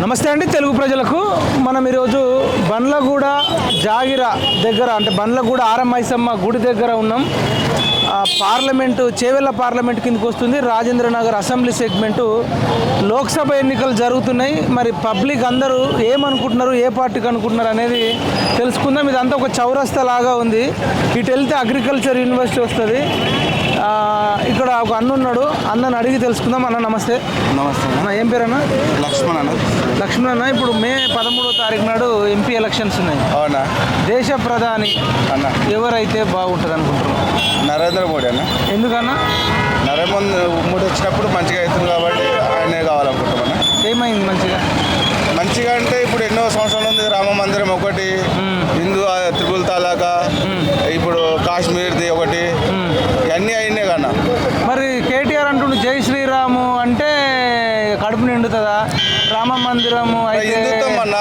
నమస్తే అండి తెలుగు ప్రజలకు. మనం ఈరోజు బండ్లగూడ జాగిర దగ్గర అంటే బండ్లగూడ ఆరమైసమ్మ గుడి దగ్గర ఉన్నాం. పార్లమెంటు చేవెళ్ళ పార్లమెంట్ కిందకి వస్తుంది. రాజేంద్రనగర్ అసెంబ్లీ సెగ్మెంటు లోక్సభ ఎన్నికలు జరుగుతున్నాయి. మరి పబ్లిక్ అందరూ ఏమనుకుంటున్నారు, ఏ పార్టీకి అనుకుంటున్నారు అనేది తెలుసుకుందాం. ఇదంతా ఒక చౌరస్తా లాగా ఉంది. ఇటు వెళ్తే అగ్రికల్చర్ యూనివర్సిటీ వస్తుంది. ఇక్కడ ఒక అన్న ఉన్నాడు, అన్నని అడిగి తెలుసుకుందాం. అన్న నమస్తే. నమస్తే అన్న, ఏం పేరు అన్న? లక్ష్మణ్ అన్న. లక్ష్మణ్ అన్న, ఇప్పుడు మే 13వ తారీఖు నాడు ఎంపీ ఎలక్షన్స్ ఉన్నాయి. అవునా? దేశ ప్రధాని అన్న ఎవరైతే బాగుంటుంది అనుకుంటున్నాం? నరేంద్ర మోడీ అన్న. ఎందుకన్నా? నరేంద్ర మోడీ వచ్చినప్పుడు మంచిగా అవుతుంది కాబట్టి ఆయనే కావాలనుకుంటామన్నా. ఏమైంది మంచిగా అంటే ఇప్పుడు ఎన్నో సంవత్సరాలు ఉంది. రామ మందిరం ఒకటి, హిందూ త్రిపుల్ తలాకా, ఇప్పుడు కాశ్మీర్ది ఒకటి, ఇవన్నీ అయినాయి కన్నా. మరి కేటీఆర్ అంటుండు జై శ్రీరాము అంటే కడుపు నిండుతుందా? రామ మందిరము హిందుత్వం అన్న.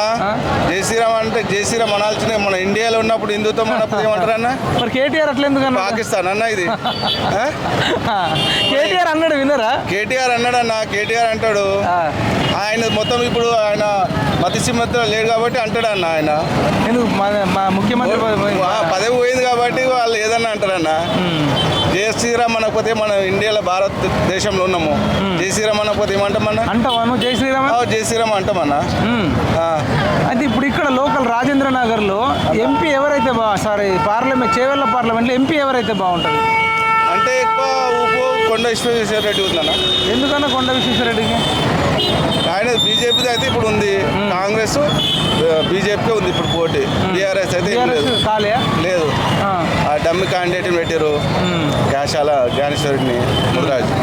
జై శ్రీరామ్ అంటే జై శ్రీరామ్ అనాల్సిన. మన ఇండియాలో ఉన్నప్పుడు హిందుత్వం అన్నప్పుడు ఏమంటారు అన్న? మరి కేటీఆర్ అట్లా ఎందుకన్నా? పాకిస్తాన్ అన్న ఇది. కేటీఆర్ అన్నాడు, వినరా? కేటీఆర్ అన్నాడు అన్న. కేటీఆర్ అంటాడు. ఆయన మొత్తం ఇప్పుడు ఆయన మతిసిమత్తులో లేడు కాబట్టి అంటాడు అన్న. ఆయన ఎందుకు మా ముఖ్యమంత్రి పదవి పోయింది కాబట్టి వాళ్ళు ఏదన్నా అంటారన్న. జై శ్రీరామ్ అనకపోతే మన ఇండియాలో భారతదేశంలో ఉన్నాము. జై శ్రీరామ్ అనకపోతే ఏమంటామన్నా? అంటావాను జై శ్రీరామ్? జై శ్రీరామ్ అంటామన్నా. అయితే ఇప్పుడు ఇక్కడ లోకల్ రాజేంద్ర నగర్లో ఎంపీ ఎవరైతే పార్లమెంట్ చేవెళ్ళ పార్లమెంట్లో ఎంపీ ఎవరైతే బాగుంటుంది అంటే ఎక్కువ ఊపు కొండ విశ్వేశ్వర రెడ్డి ఉందన్న. ఎందుకన్నా కొండ విశ్వేశ్వర రెడ్డికి? ఆయన బీజేపీ అయితే ఇప్పుడు ఉంది. కాంగ్రెస్ బీజేపీ ఉంది ఇప్పుడు పోటీ. బీఆర్ఎస్ అయితే లేదు. ఆ డమ్మి క్యాండిడేట్ని పెట్టారు, క్యాషాల జ్ఞానేశ్వరుడిని, ముదిరాజు.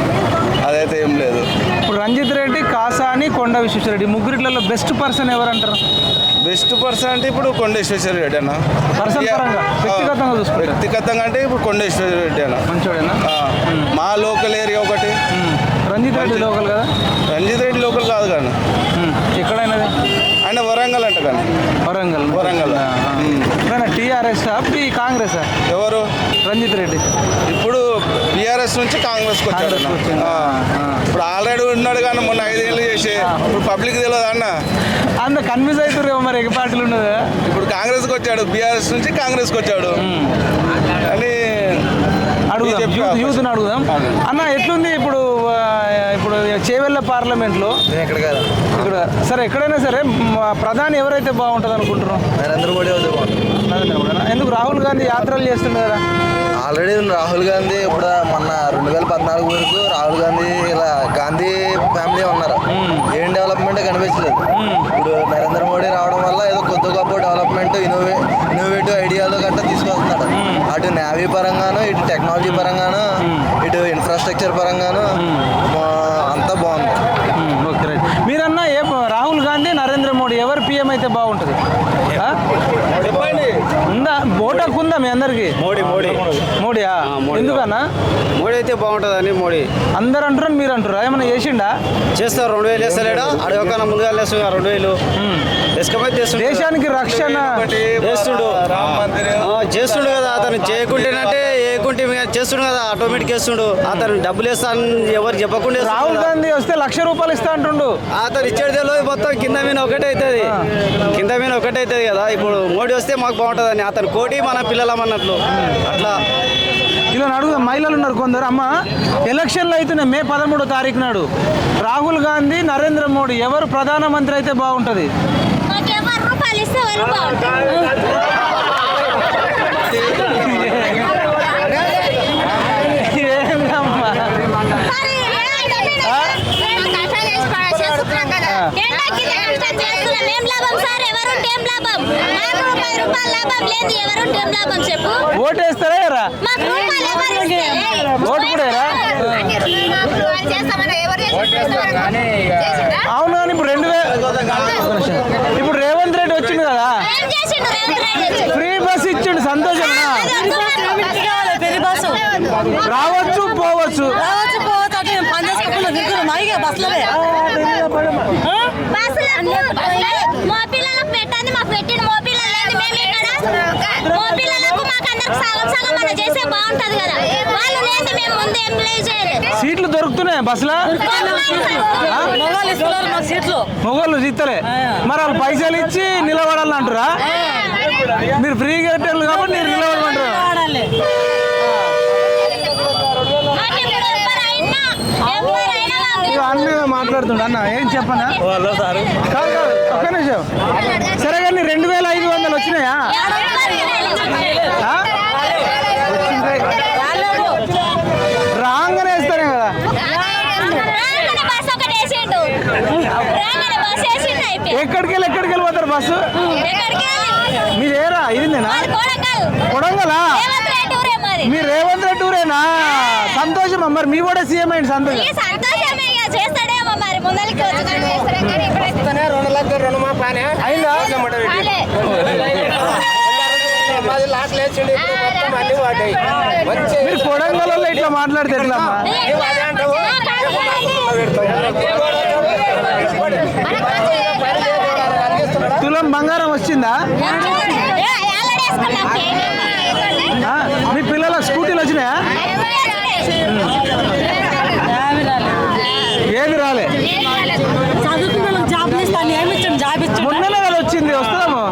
అదైతే ఏం లేదు. ఇప్పుడు రంజిత్ రెడ్డి, కాసాని, కొండ విశ్వేశ్వర రెడ్డి ముగ్గురిట్లలో బెస్ట్ పర్సన్ ఎవరంటారు? బెస్ట్ పర్సన్ అంటే ఇప్పుడు కొండ విశ్వేశ్వర రెడ్డి అన్న. పర్సన్ పరంగా వ్యక్తిగతంగా చూసుకుంటే వ్యక్తిగతంగా అంటే ఇప్పుడు కొండ విశ్వేశ్వర రెడ్డి అన్న మంచోడేనా? మా లోకల్ ఏరియా ఒకటి. రంజిత్ రెడ్డి లోకల్ కదా? రంజిత్ రెడ్డి లోకల్ కాదు కానీ ఎక్కడైనా ఆయన వరంగల్ అంట కానీ. వరంగల్ టీఆర్ఎస్ కాంగ్రెస్ ఎవరు? రంజిత్ రెడ్డి ఇప్పుడు బీఆర్ఎస్ నుంచి కాంగ్రెస్కి వచ్చాడు. ఇప్పుడు ఆల్రెడీ ఉన్నాడు కానీ మొన్న 5 ఏళ్ళు చేసి ఇప్పుడు పబ్లిక్ తెలియదు అన్న. అంత కన్ఫ్యూజ్ అవుతారు మరి ఏ పార్టీలు ఉన్నదా? ఇప్పుడు కాంగ్రెస్కి వచ్చాడు, బీఆర్ఎస్ నుంచి కాంగ్రెస్కి వచ్చాడు అని అడుగుదాం. యూత్ని అడుగుదాం. అన్న, ఎట్లుంది ఇప్పుడు ఇప్పుడు చేవెళ్ళ పార్లమెంట్లో ఇక్కడ సరే ఎక్కడైనా సరే ప్రధాని ఎవరైతే బాగుంటుంది అనుకుంటున్నాం? నరేంద్ర మోడీ అవుతే బాగుంటుంది. నరేంద్ర మోడీ. ఎందుకు? రాహుల్ గాంధీ యాత్రలు చేస్తుండే కదా. ఆల్రెడీ రాహుల్ గాంధీ ఇప్పుడు మొన్న 2014 వరకు రాహుల్ గాంధీ ఇలా గాంధీ ఫ్యామిలీ ఉన్నారు. ఏం డెవలప్మెంట్ కనిపించలేదు. ఇప్పుడు నరేంద్ర మోడీ రావడం వల్ల ఏదో కొద్ది గొప్ప డెవలప్మెంట్ ఇన్నోవేటివ్ ఐడియాలు గట్రా తీసుకొస్తున్నాడు. అటు నేవీ పరంగాను, ఇటు టెక్నాలజీ పరంగాను, ఇటు ఇన్ఫ్రాస్ట్రక్చర్ పరంగాను అంతా బాగుంది. Okay, right. మీరన్నా రాహుల్ గాంధీ, నరేంద్ర మోడీ ఎవరు పిఎం అయితే బాగుంటుంది? ఉందా? ఓటకు ఉందా మీ అందరికి? మోడీయా? ఎందుకన్నా? మోడీ అయితే బాగుంటుందని. మోడీ అందరు అంటారు, మీరు అంటారా? ఏమన్నా చేసిండా? చేస్తారు. 2000 వేస్తలేడా? అడగకన్నా ముందుగా వేస్తు 2000 వేసుకపోతే దేశానికి రక్షణ చేస్తుండు కదా. అతను చేయకుంటేనంటే చేస్తుండు కదా, ఆటోమేటిక్ వేస్తుండు. అతను డబ్బులు వేస్తాను ఎవరు చెప్పకుండా. రాహుల్ గాంధీ వస్తే ₹1,00,000 ఇస్తా అంటుండు. అతను ఇచ్చేది తెలియదు. మొత్తం కింద మీద ఒకటే అవుతుంది. కింద మీద ఒకటే అవుతుంది కదా. ఇప్పుడు మోడీ వస్తే మాకు బాగుంటుందని. అతను కోటి మన పిల్లలమన్నట్లు అట్లా. ఇలా అడుగుదాం. మహిళలు ఉన్నారు కొందరు. అమ్మ, ఎలక్షన్లు అవుతున్నాయి మే 13వ తారీఖు నాడు. రాహుల్ గాంధీ, నరేంద్ర మోడీ ఎవరు ప్రధానమంత్రి అయితే బాగుంటుంది? ఓటేస్తారా? ఓటు కూడా అవును. కానీ ఇప్పుడు రేవంత్ రెడ్డి వచ్చింది కదా, ఫ్రీ బస్ ఇచ్చిండు. సంతోషమా? రావచ్చు పోవచ్చు. మా పిల్లలకు పెట్టండి, మాకు పెట్టింది. మా పిల్లలు సగం సగం అలా చేస్తే బాగుంటది కదా. వాళ్ళు లేని మేము ముందు ఎంప్లాయ్ చేయలేదు. సీట్లు దొరుకుతున్నాయి బస్సులో? మొగోళ్ళు ఇస్తలే, మరి వాళ్ళు పైసలు ఇచ్చి నిలబడాలని అంటారా? మీరు ఫ్రీగా కట్టారు కాబట్టి మీరు నిలబడమంటారు. అన్న మాట్లాడుతుండ అన్న ఏం చెప్పనా? కాదు కాదు ఒక్క నిమిషం. సరే కానీ 2500 వచ్చినాయా? రాగానే వేస్తానే కదా. ఎక్కడికి వెళ్ళి పోతారు బస్సు? మీరేరా? ఇదిందేనా? కొడంగలా? మీ రేవంత్ రెడ్డి ఊరేనా? సంతోషం. మరి మీ కూడా సీఎం అయింది. సంతోషం. చేస్తాడేమో మరి ముందరికి మీరు కొడంగల్లో ఇట్లా మాట్లాడితే ఎట్లా? తులం బంగారం వచ్చిందా? మీ పిల్లల స్కూటీలు వచ్చినాయా? ఏది రాలే. మొన్ననే కదా వచ్చింది. వస్తుందేమో.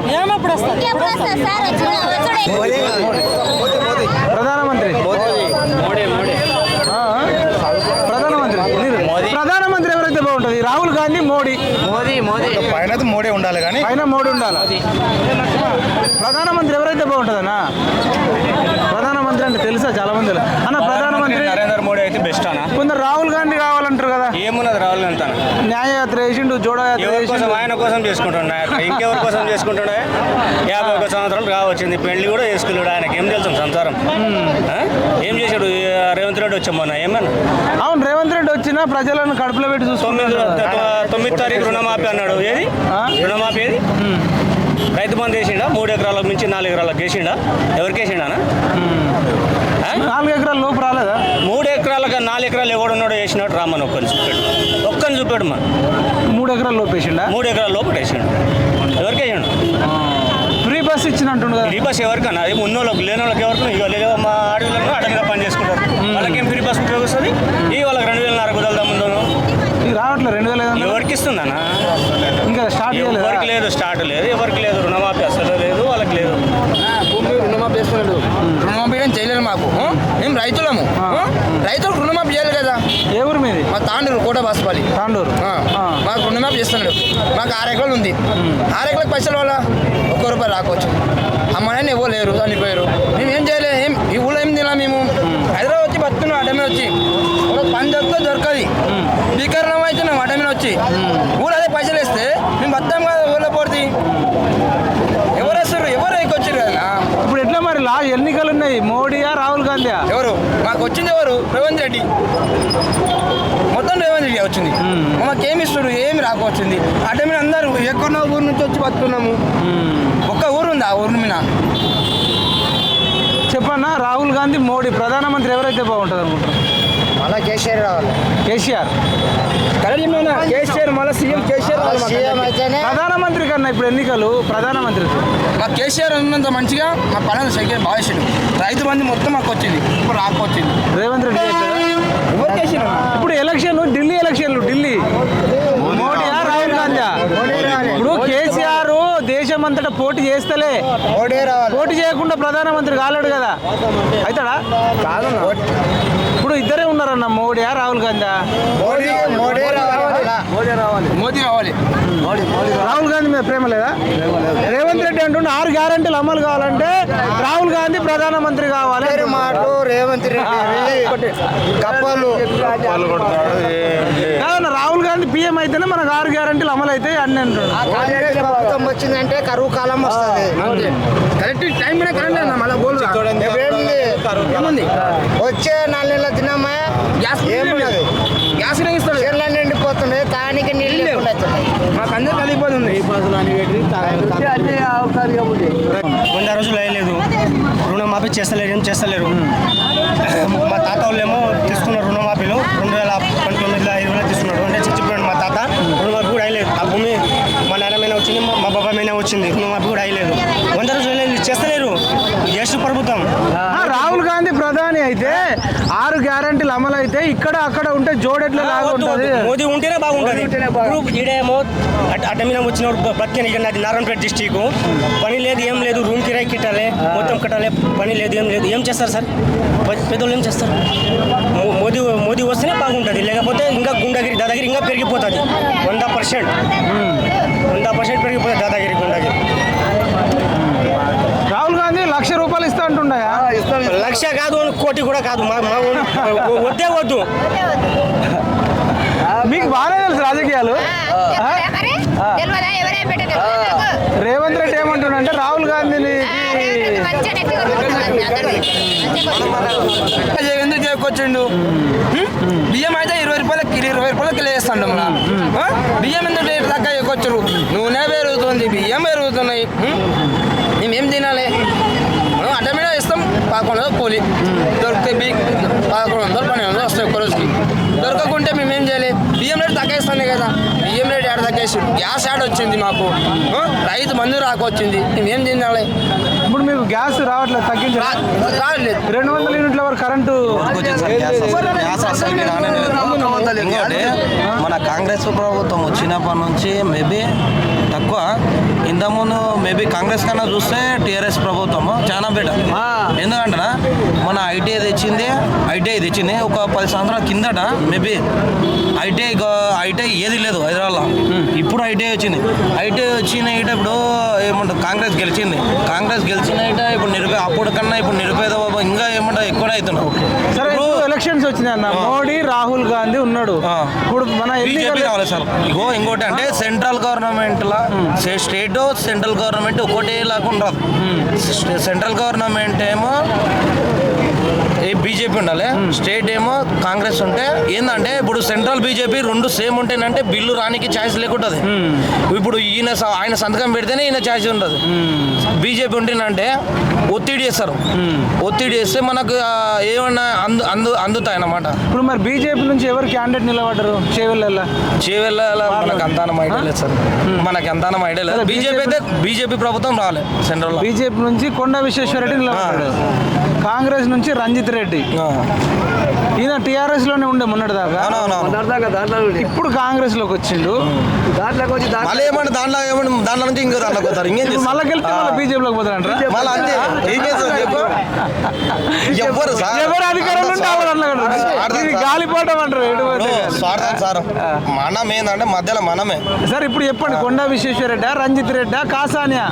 ప్రధానమంత్రి ప్రధానమంత్రి ఎవరైతే బాగుంటుంది? రాహుల్ గాంధీ, మోడీ? పైన మోడీ ఉండాలి కానీ పైన మోడీ ఉండాలి. ప్రధానమంత్రి ఎవరైతే బాగుంటుందన్నా? ప్రధానమంత్రి అంటే తెలుసా చాలా మంది అన్న? ప్రధానమంత్రి నరేంద్ర మోడీ అయితే బెస్ట్ అన్న. కొందరు రాహుల్ గాంధీ కావాలంటారు కదా. ఏమున్నది రాహుల్ అంతా? న్యాయయాత్ర చేసిండు, జోడయాత్ర చేసిండు. ఆయన కోసం చేసుకుంటున్నా, ఇంకెవరి కోసం చేసుకుంటున్నా? 51 సంవత్సరాలు రావచ్చింది, పెళ్లి కూడా చేసుకున్నాడు. ఆయనకి ఏం తెలుసు సంసారం? ఏం చేశాడు రేవంత్ రెడ్డి వచ్చా మొన్న? ఏమన్నా? అవును, రేవంత్ రెడ్డి వచ్చినా ప్రజలను కడుపులో పెట్టి చూసుకున్నాడు. 9 తారీఖు రుణమాఫీ అన్నాడు. ఏది రుణమాఫీ? ఏది? రైతు బంధు వేసిండా? 3 ఎకరాలకు మించి 4 ఎకరాలకు వేసిండా? ఎవరికి వేసిండా? 4 ఎకరాల లోపు రాలేదా? 3 ఎకరాలకు 4 ఎకరాలు ఎవడున్నాడో వేసినట్టు రామని ఒక్కని చూపాడు మన. 3 ఎకరాల లోపు వేసిండా? 3 ఎకరాల లోపు వేసిండు. ఎవరికి వేసిండు? ఫ్రీ బస్ ఇచ్చినట్టుండు కదా. ఫ్రీ బస్ ఎవరికన్నా? అది ఉన్నోళ్ళకి, లేని వాళ్ళకి ఎవరికి? ఇక లేదు, మా అడవులను అడవిలో పని చేసుకుంటారు. వాళ్ళకేం ఫ్రీ బస్ ఉపయోగిస్తుంది? వాళ్ళకి 2,500 కుదరదా ముందు రావట్లేదు. 2,500 ఎవరికి ఇస్తుందన్నా? ఇంకా స్టార్ట్ చేయలేదు. ఎవరికి లేదు, స్టార్ట్ లేదు, ఎవరికి లేదు. రుణమాఫీ అసలు లేదు, వాళ్ళకి లేదు. రుణమాఫీ చేస్తున్నాడు. రుణమాఫీ ఏం చేయలేదు మాకు. మేము రైతులము. రైతులకు రుణమాఫీ చేయాలి కదా. ఏ ఊరు మీది? మా తాండూరు, కోట బాసుపల్లి. తాండూరు. మాకు రుణమాఫీ చేస్తున్నాడు. మాకు 6 ఎకరాలు ఉంది. 6 ఎకరాలకు పైసలు వల్ల ₹1 రాకపోవచ్చు. అమ్మాయిని ఎవరు లేరు, చనిపోయారు. మేము ఏం చేయలేము. ఈ ఊళ్ళో ఏం తినా? మేము హైదరాబాద్ వచ్చి బతున్నాం. అడ్డమే వచ్చి పని దొరికితే దొరకది. స్పీకర్లో అయితే మేము అడ్డమే వచ్చి ఊళ్ళో అదే పైసలు వేస్తే మేము బతాం కదా. ఊళ్ళో పోతే ఎవరు వస్తారు? ఎవరు ఎక్కొచ్చారు కదా. ఇప్పుడు ఎట్లా మరి? ఎన్నికలు ఉన్నాయి. మోడీయా రాహుల్ గాంధీయా? ఎవరు మాకు వచ్చింది? ఎవరు? రేవంత్ రెడ్డి. మొత్తం రేవంత్ రెడ్డి వచ్చింది. మాకేమి ఇస్తారు? ఏమి రాకొచ్చింది. అంటే మీరు అందరూ ఎక్కడో ఊరు నుంచి వచ్చి బతున్నాము. ఒక్క ఊరు ఉంది, ఆ ఊరు మీద. చెప్పన్నా, రాహుల్ గాంధీ, మోడీ ప్రధానమంత్రి ఎవరైతే బాగుంటుంది అనుకుంటున్నారు? మళ్ళీ కేసీఆర్ రావాలి. కేసీఆర్. కేసీఆర్ మళ్ళీ సీఎం. కేసీఆర్ సీఎం అయితేనే ప్రధానమంత్రి కన్నా ఇప్పుడు ఎన్నికలు ప్రధానమంత్రి. మా కేసీఆర్ ఉన్నంత మంచిగా మా పనులు సైకిల్ బాగా చేసిండు. రైతు బంధు మొత్తం మాకు వచ్చింది. ఇప్పుడు రాకొచ్చింది. రేవంత్ రెడ్డి ఎవరు కేసీఆర్? ఇప్పుడు ఎలక్షన్, ఢిల్లీ ఎలక్షన్లు. ఢిల్లీ మోడీయా రాహుల్ గాంధీ? ఇప్పుడు కేసీఆర్ దేశం అంతటా పోటీ చేస్తలే, పోటీ చేయకుండా ప్రధానమంత్రి కాలేడు కదా. అవుతాడా? ఇప్పుడు ఇద్దరే ఉన్నారన్న, మోడీయా రాహుల్ గాంధీ? మోదీ రావాలి. రాహుల్ గాంధీ మీద ప్రేమ లేదా? రేవంత్ రెడ్డి అంటుండే 6 గ్యారెంటీలు అమలు కావాలంటే రాహుల్ గాంధీ ప్రధానమంత్రి కావాలి. రేవంత్ రెడ్డి కప్పలు కాదన్న, రాహుల్ గాంధీ పీఎం అయితేనే మనకు 6 గ్యారెంటీలు అమలు అవుతాయి అన్ని అంటున్నాడు. ప్రభుత్వం వచ్చిందంటే కరువు కాలం వస్తుంది. కరెక్ట్ టైం మీద కరెంట్ అన్న. మళ్ళీ ఏముంది? వచ్చే 4 నెలల తినమ్మా ఏమున్నది? గ్యాస్ ఇస్తాడు. చెర్ల నిండిపోతున్నాయి, తానికి నీళ్ళు లేకుండా అవుతున్నాయి. మాకు అందరూ కలిగిపోతుంది. 100 రోజులు అయ్యలేదు, రుణమాఫీ చేస్తలేరు, ఏం చేస్తలేరు. మా తాత వాళ్ళేమో తీసుకున్నారు రుణమాఫీలు. 2019లో 5,000 తీసుకున్నాడు. అంటే చచ్చిపోయాడు మా తాత. రుణమాఫీ కూడా అయ్యలేదు. ఆ భూమి మా నాన్న మీద వచ్చింది, మా బాబా మీద వచ్చింది. రుణమాఫీ కూడా అయ్యలేదు. 100 రోజులు చేస్తలేరు. దేశ ప్రభుత్వం ఇక్కడ అక్కడ ఉంటే జోడెట్లా లాగా ఉంటుంది. మోదీ ఉంటేనే బాగుంటుంది. ఇప్పుడు ఈడేమో అడ్డ మీద వచ్చినప్పుడు బతికే ఇక్కడ నాది నారాయణపేట డిస్టిక్, పని లేదు ఏం లేదు, రూమ్ కిరాయి కట్టాలి, మొత్తం కట్టాలి, పని లేదు ఏం లేదు. ఏం చేస్తారు సార్ పెద్దోళ్ళు, ఏం చేస్తారు? మోదీ వస్తేనే బాగుంటుంది, లేకపోతే ఇంకా గుండాగిరి దాదాగిరి ఇంకా పెరిగిపోతుంది. 100% పెరిగిపోతుంది దాదాగిరి గుండాగిరి. రాహుల్ గాంధీ ₹1,00,000 ఇస్తా అంటుండయా? 1,00,000 కాదు, 1,00,00,000 కూడా కాదు. వద్దే వద్దు. మీకు బాగానే తెలుసు రాజకీయాలు. రేవంత్ రెడ్డి ఏమంటున్నాడంటే రాహుల్ గాంధీని ఎందుకు చేయకొచ్చిండు? బియ్యం అయితే 20 రూపాయలకి కిలో వేస్తాడు. బియ్యం ఎందుకు రేటు తక్కువ చేయకొచ్చారు? నూనె పెరుగుతుంది, బియ్యం పెరుగుతున్నాయి. మేమేం తినాలి? మనం అడ్డ మీద ఇస్తాం 1100 కూలి దొరికితే 1100 1200 వస్తాయి ఒక్క రోజుకి. దొరకకుంటే మేమేం చేయాలి? బియ్యం రేటు తగ్గేస్తానే కదా. బియ్యం రేటు ఏడ తగ్గేసాడు? గ్యాస్ యాడ్ వచ్చింది మాకు, రైతు మందు రాకొచ్చింది. మేమేం తినాలి? ఇప్పుడు మీకు గ్యాస్ రావట్లేదు, తగ్గించి రావట్లేదు. 200 యూనిట్ల వరకు కరెంటు. ఇంకోటి మన కాంగ్రెస్ ప్రభుత్వం వచ్చినప్పటి నుంచి మేబీ తక్కువ, ఇంతకుముందు మేబీ కాంగ్రెస్ కన్నా చూస్తే టీఆర్ఎస్ ప్రభుత్వం చాలా బెటర్. ఎందుకంటే మన ఐటీఐ తెచ్చింది ఒక 10 సంవత్సరాల కిందట. మేబీ ఐటీఐ ఏది లేదు హైదరాబాద్లో, ఇప్పుడు ఐటీఐ వచ్చింది. ఐటీఐ వచ్చిన ఇప్పుడు ఏమంటారు, కాంగ్రెస్ గెలిచిన ఇప్పుడు అప్పుడు కన్నా ఇప్పుడు నిరుపేద ఇంకా ఏమంటారు ఎక్కువ అవుతున్నావు. సరే, ఎలక్షన్స్ వచ్చినాయి అన్న, మోడీ రాహుల్ గాంధీ ఉన్నాడు. ఇప్పుడు మన బీజేపీ రావాలి సార్. ఇంకోటి అంటే సెంట్రల్ గవర్నమెంట్ లా స్టేట్ సెంట్రల్ గవర్నమెంట్ ఒకటే లాగా సెంట్రల్ గవర్నమెంట్ ఏమో బీజేపీ ఉండాలి, స్టేట్ ఏమో కాంగ్రెస్ ఉంటే ఏంటంటే ఇప్పుడు సెంట్రల్ బీజేపీ రెండు సేమ్ ఉంటేనంటే బిల్లు రానికి ఛాయిస్ లేకుంటుంది. ఇప్పుడు ఆయన సంతకం పెడితేనే ఈయన ఛాయిస్ ఉంటుంది. బీజేపీ ఉంటేనంటే ఒత్తిడి చేస్తారు, ఒత్తిడి చేస్తే మనకు ఏమన్నా అందుతాయి అన్నమాట. ఇప్పుడు మరి బీజేపీ నుంచి ఎవరు క్యాండిడేట్ నిలబడ్డారు? చేవెళ్ళ మనకు అంతానం ఐడియా లేదు సార్, మనకి అంతానం ఐడియా లేదు. బీజేపీ అయితే బీజేపీ ప్రభుత్వం రాలే సెంట్రల్. బీజేపీ నుంచి కొండ విశ్వేశ్వరరెడ్డి నిలబడ్డాడు, కాంగ్రెస్ నుంచి రంజిత్ రెడ్డి. ఈయన టీఆర్ఎస్ లోనే ఉండే మొన్నటి దాకా, ఇప్పుడు కాంగ్రెస్ లోకి వచ్చిండు. దాంట్లో నుంచి ఇంకో దాంట్లోకి పోతారు. ఇంకేం చేస్తారు? మళ్ళీ వెళ్తే మళ్ళీ బీజేపీలోకి పోతారంటారా? మళ్ళీ అంతే. ఏం చేస్తారు చెప్పు? ఎవరు అధికారంలో ఉంటే వాళ్ళు అట్లా గాలిపోవటం అంటారు. స్వార్థం సార్, మనం ఏంటంటే మధ్యలో మనమే సార్. ఇప్పుడు చెప్పండి, కొండ విశ్వేశ్వరరెడ్డి, రంజిత్ రెడ్డి, కాసానియా?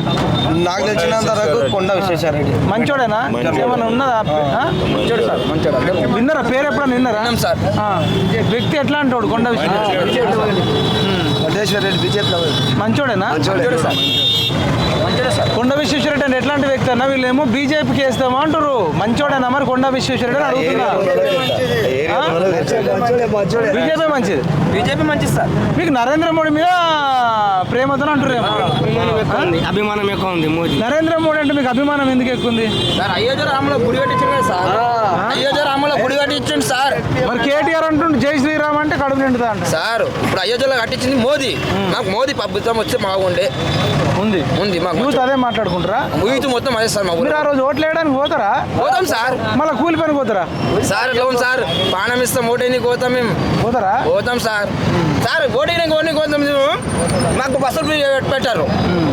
నాకు తెలిసినంత వరకు కొండ విశ్వేశ్వరరెడ్డి మంచోడేనా? ఏమన్నా ఉన్నదా? విన్నారా పేరు? ఎప్పుడన్నా విన్నారా సార్? వ్యక్తి ఎట్లా అంటాడు కొండ విశ్వేశ్వరరెడ్డి? మంచోడేనా? కొండ విశ్వేశ్వరరెడ్డి అంటే ఎట్లాంటి వ్యక్తి అన్న? వీళ్ళేమో బీజేపీకి వేస్తామా అంటారు. మంచోడేనా మరి కొండ విశ్వేశ్వరరెడ్డి అడుగుతున్నా? బీజేపీ మంచిది, బీజేపీ మంచిది సార్. మీకు నరేంద్ర మోడీ మీద ప్రేమతో అంటారు. అభిమానం ఎక్కువ ఉంది మోదీ. నరేంద్ర మోడీ అంటే మీకు అభిమానం ఎందుకు ఎక్కువ ఉంది సార్? అయోధ్య రాములో గుడి కట్టించండి సార్. అయోధ్య రాములో గుడి కట్టించండి సార్. మరి కేటీఆర్ అంటుండే జై శ్రీరామ్ అంటే కడుపు నిండుతా అంట సార్. ఇప్పుడు అయోధ్యలో కట్టించింది మోదీ. నాకు మోదీ ప్రభుత్వం వస్తే బాగుండే ఉంది మాకు. యూత్ అదే మాట్లాడుకుంటారా? యూత్ మొత్తం అదే సార్. మాకు మీరు ఆ రోజు ఓట్లు వేయడానికి పోతారా? పోతాం సార్. మళ్ళీ కూలి పని పోతారా సార్? ఎట్లా ఉంది సార్? పానం ఇస్తాం, ఓటేనికి పోతాం మేము. పోతారా? పోతాం సార్. సార్ ఓటేనికి పోతాం మేము. మాకు బస్సులు పెట్టారు,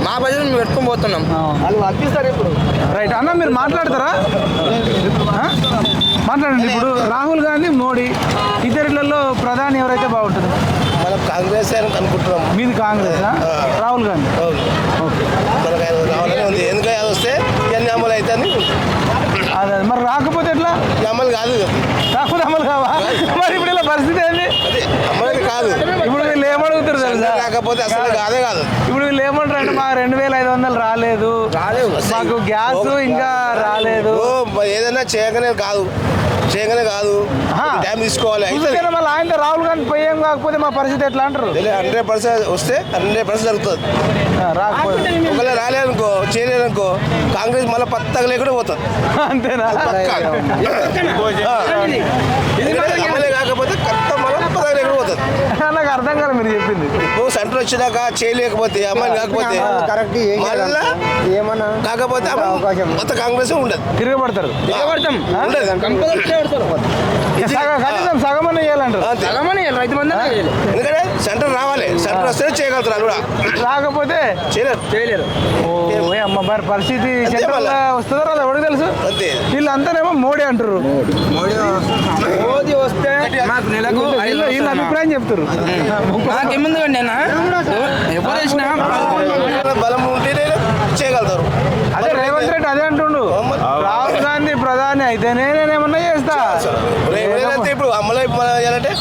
మా బస్సులు మేము పెట్టుకొని పోతున్నాం. వాళ్ళు అప్పిస్తారు ఇప్పుడు. రైట్ అన్న, మీరు మాట్లాడతారా? మాట్లాడండి. ఇప్పుడు రాహుల్ గాంధీ, మోడీ ఇద్దరిలో ప్రధాని ఎవరైతే బాగుంటుంది? మనం కాంగ్రెస్ అనుకుంటున్నాం. మీది కాంగ్రెస్? రాహుల్ గాంధీ. ఓకే, మనకు ఆయన రావాలని ఉంది. ఎందుకంటే అది వస్తే ఇవన్నీ అమలు అవుతాయని. అదే మరి రాకపోతే ఎట్లా? అమలు కాదు, రాకపోతే అమలు కావా? మరి ఇప్పుడు ఇలా పరిస్థితి ఏంది? అది అమలు కాదు. ఇప్పుడు వీళ్ళు ఏమడుగుతారు తెలుసా? లేకపోతే అసలు కాదే కాదు. ఇప్పుడు వీళ్ళు ఏమంటారు అంటే మాకు 2500 రాలేదు, మాకు గ్యాస్ ఇంకా రాలేదు. ఏదైనా చేయగానే కాదు డ్యామ్ తీసుకోవాలి. మళ్ళీ ఆయన రాహుల్ గాంధీ పోయేం కాకపోతే మా పరిస్థితి ఎట్లా అంటారు? 100% వస్తే 100% జరుగుతుంది. రాకపోతే ఒకవేళ రాలేదనుకో, చేయలేదనుకో, కాంగ్రెస్ మళ్ళీ పత్తగా లేకుండా పోతుంది. అంతేనా? అమలే కాకపోతే కరెక్ట్ మళ్ళీ పత్తగా లేకుండా పోతుంది. పోతుంది. నాకు అర్థం కాదు మీరు చెప్పింది. నువ్వు సెంటర్ వచ్చినాక చేయలేకపోతే అమలు కాకపోతే మళ్ళా కాకపోతే మొత్తం కాంగ్రెస్ ఉండదు. తిరగబడతారు. ఉండదు. కనీసం సగమని చేయాలంటారు. ఎందుకంటే సెంటర్ రావాలి. సెంటర్ వస్తేనే చేయగలుగుతారు. అది కూడా రాకపోతే చేయలేరు. ఓ అమ్మ మరి పరిస్థితి సెంట్రల్ వస్తుందో రాదో ఎవరికి తెలుసు. అంతే. వీళ్ళంతానేమో మోడీ అంటారు. మోదీ వస్తే మాకు నెలకు వీళ్ళ అభిప్రాయం చెప్తారు. మాకేముందండి ఎవరు వేసినా బలం ఉంటేనే చేయగలుగుతారు. అదే రేవంత్ రెడ్డి అదే అంటుండు. రాహుల్ గాంధీ ప్రధాని అయితేనే నేనేమన్నా చేస్తా. ఎవరైతే ఇప్పుడు అమలు అంటే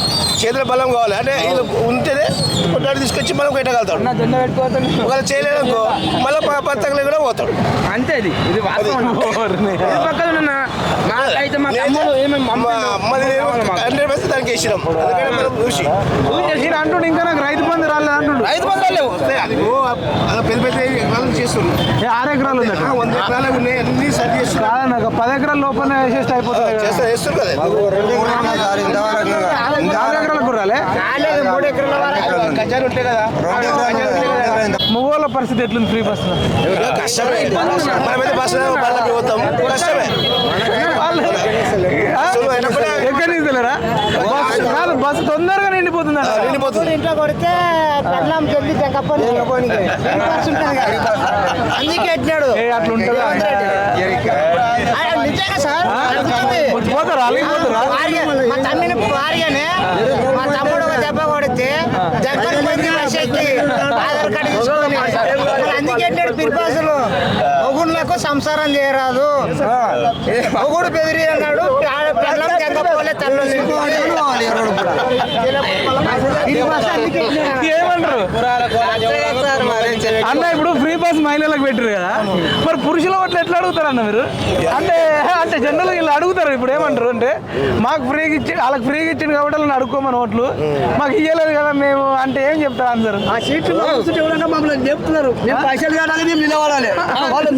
చేతుల బలం కావాలి. అంటే వీళ్ళు ఉంటేనే కొట్టాడు తీసుకొచ్చి మనం పెట్టగలుగుతాడు. జెండా పెట్టుకోవద్దు. ఒకవేళ చేయలేదు అనుకో మళ్ళీ పత్తకలు కూడా పోతాడు. అంతే ఇది వాస్తవం. పక్కన మాకైతే మా తమ్ముడు అమ్మది 100% దానికి వేసినాం. అందుకని మనం చూసి ఈయన అంటుండు ఇంకా నాకు రైతు బంధు రాలేదు అంటుండు. రైతు బంధాలు లేవు. పెద్ద పెద్ద ఎకరాలు చేస్తున్నాం. 6 ఎకరాలు ఉంది. 100 ఎకరాలు ఉన్నాయి. అన్ని సెట్ చేస్తున్నాం. కాదన్న 10 ఎకరాల లోపల వేసేస్తే అయిపోతుంది కదా. చేస్తారు కదా. 4 ఎకరాలకు కూడా రాలే. 3 ఎకరాల వరకు గజాలు ఉంటాయి కదా. మగవాళ్ళ పరిస్థితి ఎట్లుంది ఫ్రీ బస్సులో? కష్టమే. మనమైతే బస్సు బళ్ళకి పోతాం. కష్టమే. ఎక్కడి నుంచి తెలియరా? కాదు బస్సు తొందరగా నిండిపోతుంది. నిండిపోతుంది. ఇంట్లో కొడితే పెళ్ళం జల్లి అందుకే ఎట్టినాడు. అట్లా ఉంటుందా? నిజంగా సార్ పోతారా? మా తమ్మిని భార్యనే మా తమ్ముడు ఒక దెబ్బ కొడితే దగ్గర పోయింది బస్సెక్కి ఆధార్ కార్డు తీసుకొని అందుకే ఎట్టాడు పిరిపాసులు మొగుళ్ళకు సంసారం చేయరాదు మొగుడు బెదిరి అన్నాడు. పెళ్ళం తెగపోలే తల్లు ఏమంటారు అన్న? ఇప్పుడు ఫ్రీ బస్ మహిళలకు పెట్టారు కదా, మరి పురుషుల ఓట్లు ఎట్లా అడుగుతారు అన్న మీరు? అంటే అంటే జనరల్ వీళ్ళు అడుగుతారు. ఇప్పుడు ఏమంటారు అంటే మాకు ఫ్రీగా ఇచ్చి వాళ్ళకి ఫ్రీగా ఇచ్చింది కాబట్టి వాళ్ళని అడుక్కోమని ఓట్లు మాకు ఇవ్వలేదు కదా మేము అంటే ఏం చెప్తారు ఆన్సర్? ఆ సీట్లు ఎవరైనా మమ్మల్ని చెప్తున్నారు మేము పైసలు కట్టాలి మేము నిలబడాలి వాళ్ళు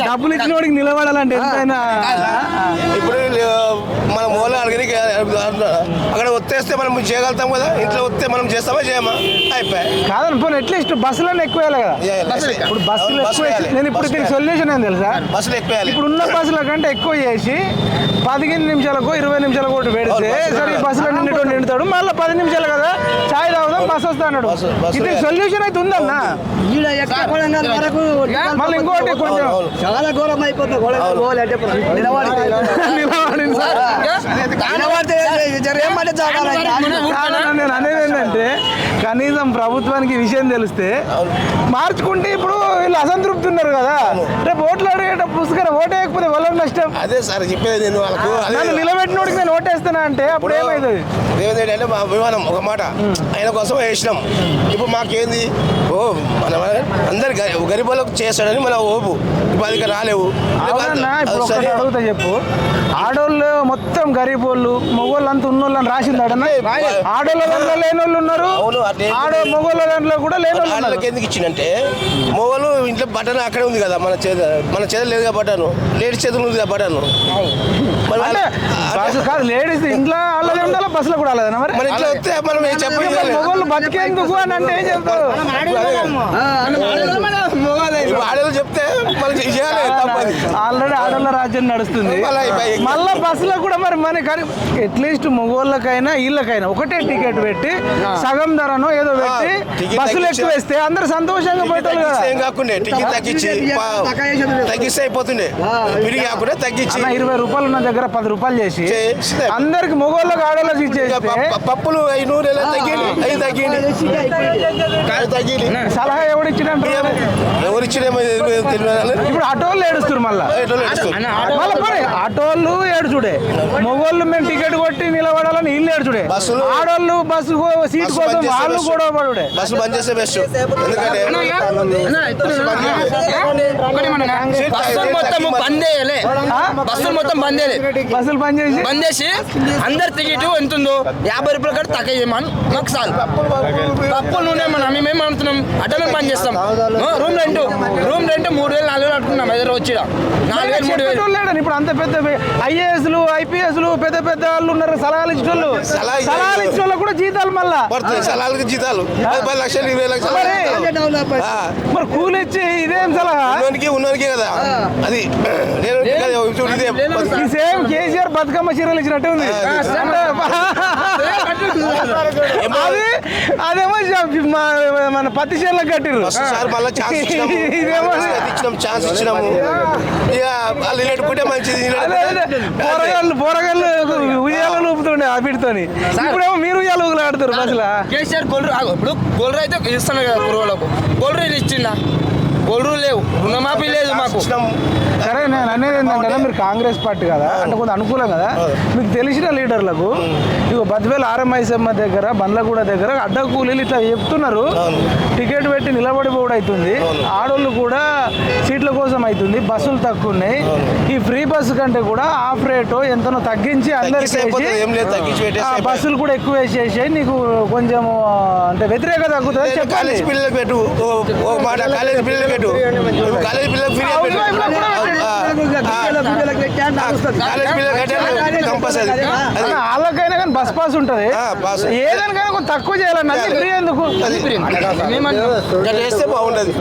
డబ్బులు ఇచ్చిన వాడికి నిలబడాలంటే ఎంతైనా. ఇప్పుడు మన మూల అడిగి అక్కడ వచ్చేస్తే మనం చేయగలుగుతాం కదా. ఇంట్లో వస్తే మనం చేస్తామా చేయమా అయిపోయాయి. కాదని పోనీ అట్లీస్ట్ బస్సులను ఎక్కువ వేయాలి కదా. ఇప్పుడు బస్సులు ఎక్కువ నేను ఇప్పుడు దీనికి సొల్యూషన్ ఏం తెలుసా? బస్సులు ఎక్కువ ఇప్పుడు ఉన్న బస్సుల కంటే ఎక్కువ చేసి 15 నిమిషాలకు 20 నిమిషాలకు ఒకటి పెడితే సరే ఈ బస్సులో నిండుతాడు. మళ్ళీ 10 నిమిషాలు కదా చాయ్ తాగుదాం బస్సు వస్తా అన్నాడు. ఇది సొల్యూషన్ అయితే ఉందన్నా. వరకు మళ్ళీ ఇంకోటి కొంచెం చాలా ఘోరం అయిపోతుంది నేను అనేది ఏంటంటే కనీసం ప్రభుత్వానికి ఈ విషయం తెలిస్తే మార్చుకుంటే ఇప్పుడు వీళ్ళు అసంతృప్తి ఉన్నారు కదా. రేపు ఓట్లు అడిగేట పుస్తకం ఓటేయకపోతే వాళ్ళ నష్టం. అదే సార్ చెప్పేది నేను వాళ్ళకు. నన్ను నిలబెట్టినోడికి నేను ఓటేస్తున్నా అంటే అప్పుడు ఏమవుతుంది? రేవంత్ రెడ్డి అంటే మా అభిమానం ఒక మాట. ఆయన కోసం వేసినాం. ఇప్పుడు మాకేంది మన అందరు గరీబులకు చేస్తాడని మన ఓపు. ఇప్పుడు అది రాలేవు. ఇప్పుడు ఒకటి అడుగుతా చెప్పు, ఆడోళ్ళు మొత్తం గరీబ్ వాళ్ళు మగవాళ్ళు అంతా ఉన్నోళ్ళని రాసింది ఆడన్నా? ఆడోళ్ళ దాంట్లో లేని వాళ్ళు ఉన్నారు, మగవాళ్ళ దాంట్లో కూడా లేని వాళ్ళు. ఆడోళ్ళకి ఎందుకు ఇచ్చిందంటే మగవాళ్ళు ఇంట్లో బటన్ అక్కడే ఉంది కదా. మన చేతులు లేదుగా బటన్. లేడీస్ చేతులు ఉంది కదా బటన్. కాదు లేడీస్ ఇంట్లో వాళ్ళదే ఉండాలి, బస్సులో కూడా అలాదేనా? మరి మన ఇంట్లో వస్తే మనం చెప్పాలి మగవాళ్ళు బతికేందుకు అని అంటే ఏం చెప్తారు? ఆడోళ్ళు చెప్తే మళ్ళీ చేయాలి. ఆల్రెడీ ఆడోళ్ళ రాజ్యం నడుస్తుంది. మళ్ళీ బస్సులో కూడా మరి మనకి అట్లీస్ట్ మగవాళ్ళకైనా వీళ్ళకైనా ఒకటే టికెట్ పెట్టి సగం ధరను ఏదో పెట్టి బస్సులు ఎక్కువ వేస్తే అందరు సంతోషంగా పోతారు కదా. ఏం కాకుండా టికెట్ తగ్గిస్తే అయిపోతుండే. విడిగి కాకుండా తగ్గించి 20 రూపాయలు ఉన్న దగ్గర 10 రూపాయలు చేసి అందరికి మగవాళ్ళకి ఆడోళ్ళకి ఇచ్చేస్తే పప్పులు 5 నూనె తగ్గింది. సలహా ఎవడు ఇచ్చినట్టు ఎవరిచ్చినేమో ఇప్పుడు ఆటోళ్ళు ఏడుస్తారు. మళ్ళీ ఆటోళ్ళు ఏడుచుడే మగవాళ్ళు మేము టికెట్ కొట్టి నిలబడాలని ఇల్లు ఏడ్చుడే, ఆడోళ్ళు బస్సు సీట్ కోసం వాళ్ళు గొడవ పడుడే. బస్సులు బంద్ చేస్తే బెస్ట్. ఎందుకంటే బస్సులు మొత్తం బంద్ చేయలే, బస్సులు మొత్తం బంద్ చేయలే, బస్సులు బంద్ చేసి అందరు టికెట్ ఎంత ఉందో 50 రూపాయలు కూడా తక్కువ చేయమని మాకు చాలు. తప్పులు నూనె మేమేం అనుకున్నాం అట్లా మేము పని చేస్తాం. రూమ్ రెంట్ 3,000 4,000 కట్టుకున్నాం ఎదురు వచ్చి 4,000 3,000. లేడని ఇప్పుడు అంత పెద్ద ఐఏఎస్లు ఐపీఎస్లు పెద్ద పెద్ద వాళ్ళు ఉన్నారు, సలహాలు ఇచ్చేటోళ్ళు, సలహాలు ఇచ్చేటోళ్ళు కూడా జీతాలు మళ్ళా సలాలకి జీతాలు 10 లక్షలు 20 లక్షలు. మరి కూలి ఇచ్చి ఇదేం సలహా? ఉన్నోనికి కదా అది. ఈ సేమ్ కేసీఆర్ బతుకమ్మ చీరలు ఇచ్చినట్టే ఉంది. అదేమో మన పత్తి చీరలకు కట్టిరు. ఛాన్స్ ఇచ్చినాము ఇక వాళ్ళు ఇలాంటి మంచిది. పోరగాళ్ళు ఉయ్యాలు ఊపుతుండే ఆ బిడ్తోని, ఇప్పుడేమో మీరు ఉయ్యాలు ఊగులు ఆడుతారు బస్సులా. కేసీఆర్ గోల్డ్ ఇప్పుడు గోల్డ్ అయితే ఇస్తాను కదా కురువులకు, గోల్డ్ ఇచ్చిందా? గోల్డ్ లేవు, రుణమాఫీ లేదు మాకు. సరే నేను అనేది ఏంటంటే మీరు కాంగ్రెస్ పార్టీ కదా అంటే కొంచెం అనుకూలం కదా, మీకు తెలిసిన లీడర్లకు ఇక బద్వేల్ ఆర్ఎంఐసమ్మ దగ్గర బండ్లగూడ దగ్గర అడ్డ కూలీలు ఇట్లా చెప్తున్నారు, టికెట్ పెట్టి నిలబడిపోవడం అవుతుంది, ఆడోళ్ళు కూడా సీట్ల కోసం అవుతుంది, బస్సులు తక్కువ ఉన్నాయి, ఈ ఫ్రీ బస్సు కంటే కూడా ఆఫ్ రేటు ఎంతనో తగ్గించి అందరికీ బస్సులు కూడా ఎక్కువ వేసేసి నీకు కొంచెం అంటే వ్యతిరేకత తగ్గుతుంది చెప్పాలి. కాలేజ్ పిల్లలకు పెట్టు, కాలేజ్ పిల్లలకు పెట్టు, కాలేజ్ పిల్లలకు ఫ్రీ వాళ్ళకైనా కానీ బస్ పాస్ ఉంటుంది, ఏదైనా కానీ తక్కువ చేయాలన్నా ఫ్రీ ఎందుకు చేస్తే బాగుంటది.